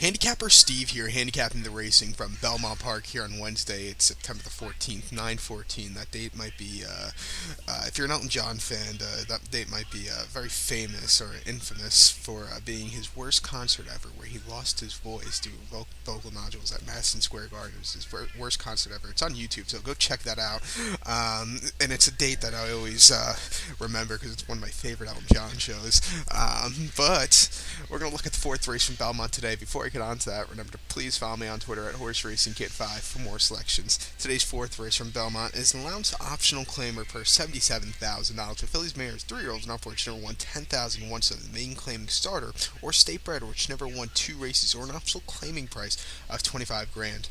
Handicapper Steve here, handicapping the racing from Belmont Park here on Wednesday. It's September the 14th, 9/14. That date might be, if you're an Elton John fan, that date might be very famous or infamous for being his worst concert ever, where he lost his voice due to vocal nodules at Madison Square Garden. It was his worst concert ever. It's on YouTube, so go check that out. And it's a date that I always remember because it's one of my favorite Elton John shows. But we're going to look at the fourth race from Belmont today. Before I get on to that, remember to please follow me on Twitter at HorseRacingKid5 for more selections. Today's fourth race from Belmont is an allowance optional claimer per $77,000 with Phillies Mares 3-year-olds and up, which never won 10,001, so the main claiming starter, or state bred, which never won two races, or an optional claiming price of 25 grand.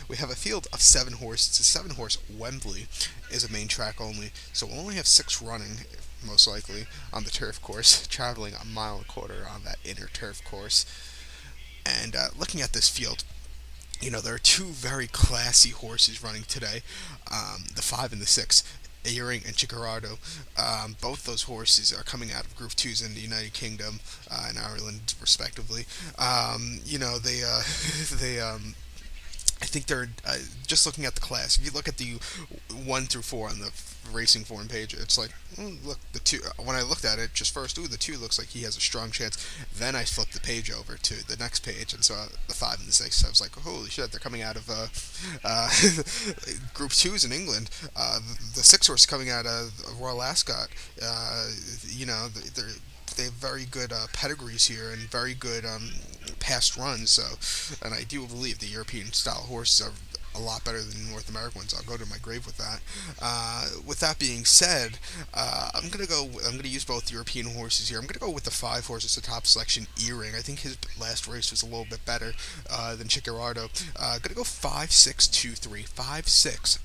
We have a field of 7 horses. A 7-horse Wembley is a main track only, so we'll only have 6 running, most likely, on the turf course, traveling a mile and a quarter on that inner turf course. And looking at this field, there are two very classy horses running today, the 5 and the 6. Earring and Chickarado. Both those horses are coming out of Group 2s in the United Kingdom and Ireland, respectively. They I think they're just looking at the class. If you look at the 1 through 4 on the racing form page, it's like, look, the two. When I looked at it just first, the 2 looks like he has a strong chance. Then I flipped the page over to the next page and saw the 5 and the 6. I was like, holy shit, they're coming out of Group 2s in England. The 6 horse coming out of Royal Ascot. They have very good pedigrees here and very good past runs. And I do believe the European style horses are a lot better than North American ones. I'll go to my grave with that. With that being said, I'm gonna use both European horses here. I'm gonna go with the 5 horse as the top selection, Earring. I think his last race was a little bit better than Chickarado. Gonna go 5-6-2-3, 5-6-2-3.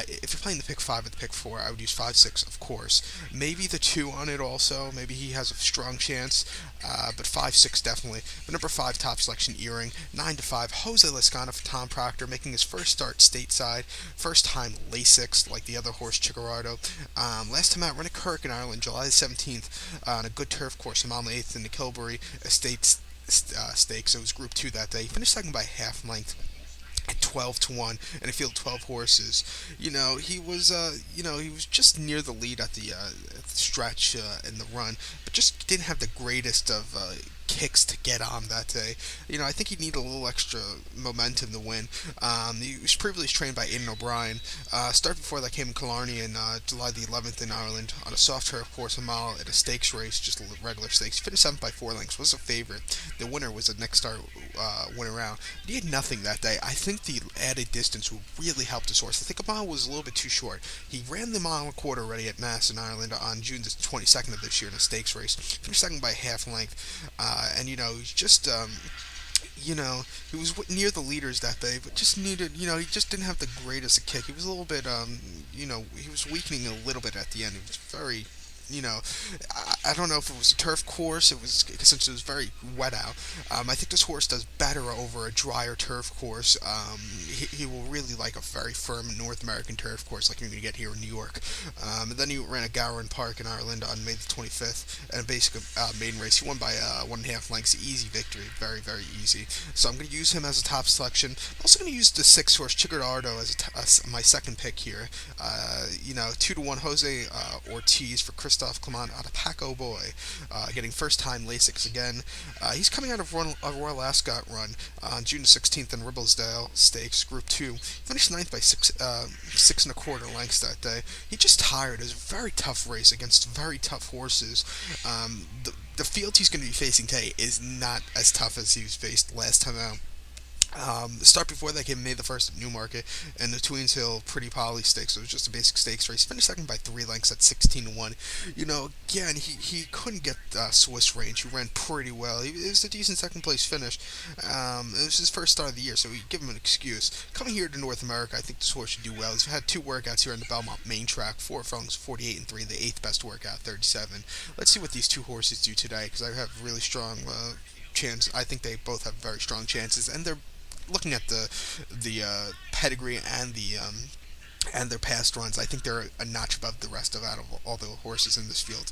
If you're playing the pick 5 at the pick 4, I would use 5-6, of course. Maybe the 2 on it also. Maybe he has a strong chance. But 5-6 definitely. But number 5, top selection, Earring. 9-5, Jose Lascano for Tom Proctor, making his first start stateside. First time Lasix, like the other horse, Chickarado. Last time out, ran at Kirk in Ireland, July the 17th, on a good turf course, a mile and 1/8 in the Kilbury Estates Stakes. So it was Group 2 that day. He finished second by half length at 12-1 in a field of 12 horses. He was just near the lead at the stretch in the run, but just didn't have the greatest of kicks to get on that day. I think he needed a little extra momentum to win. He was previously trained by Aidan O'Brien. Start before that came in Killarney in July the 11th in Ireland on a soft turf course, a mile at a stakes race, just a regular stakes. He finished 7th by 4 lengths, was a favorite. The winner was the next start went around. But he had nothing that day. I think the added distance would really help this horse. I think a mile was a little bit too short. He ran the mile and a quarter already at Mass in Ireland on June the 22nd of this year in a stakes race. Finished second by half length. He's just, he was near the leaders that day, but just needed, he just didn't have the greatest of kick. He was a little bit, he was weakening a little bit at the end. He was very, I don't know if it was a turf course. It was since it was very wet out. I think this horse does better over a drier turf course. He will really like a very firm North American turf course like you're going to get here in New York. And then he ran at Gowran Park in Ireland on May the 25th and a basic maiden race. He won by 1.5 lengths, easy victory, very very easy. So I'm going to use him as a top selection. I'm also going to use the 6-horse Chickarado as my second pick here. 2-1 Jose Ortiz for Christophe Clement out of Paco Boy, getting first-time Lasix again. He's coming out of a Royal Ascot run on June 16th in Ribblesdale Stakes, Group 2. He finished 9th by 6.25 lengths that day. He just tired. It was a very tough race against very tough horses. The field he's going to be facing today is not as tough as he was faced last time out. The start before that came May the 1st at Newmarket and the Tweens Hill Pretty Polly Stakes. So it was just a basic stakes race. Finished second by 3 lengths at 16-1. Again, he couldn't get Swiss range. He ran pretty well. It was a decent second place finish. It was his first start of the year, so we give him an excuse. Coming here to North America, I think this horse should do well. He's had 2 workouts here on the Belmont main track. 4 furlongs, 48-3. The 8th best workout, 37. Let's see what these 2 horses do today, because I have really strong chance. I think they both have very strong chances, and they're looking at the pedigree and the and their past runs. I think they're a notch above the rest of out of all the horses in this field.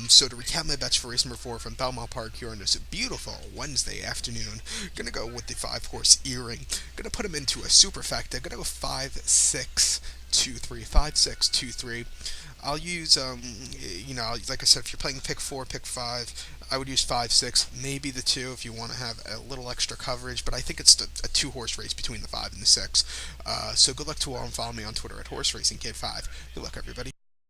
So to recap my bets for race number 4 from Belmont Park here on this beautiful Wednesday afternoon, gonna go with the 5 horse Earring. Gonna put him into a superfecta. Gonna go 5-6-2-3, 5-6-2-3. I'll use, like I said, if you're playing pick 4, pick 5, I would use 5-6, maybe the 2 if you want to have a little extra coverage, but I think it's a 2 horse race between the 5 and the 6. So good luck to all, and follow me on Twitter at Horse Racing Kid 5. Good luck, everybody.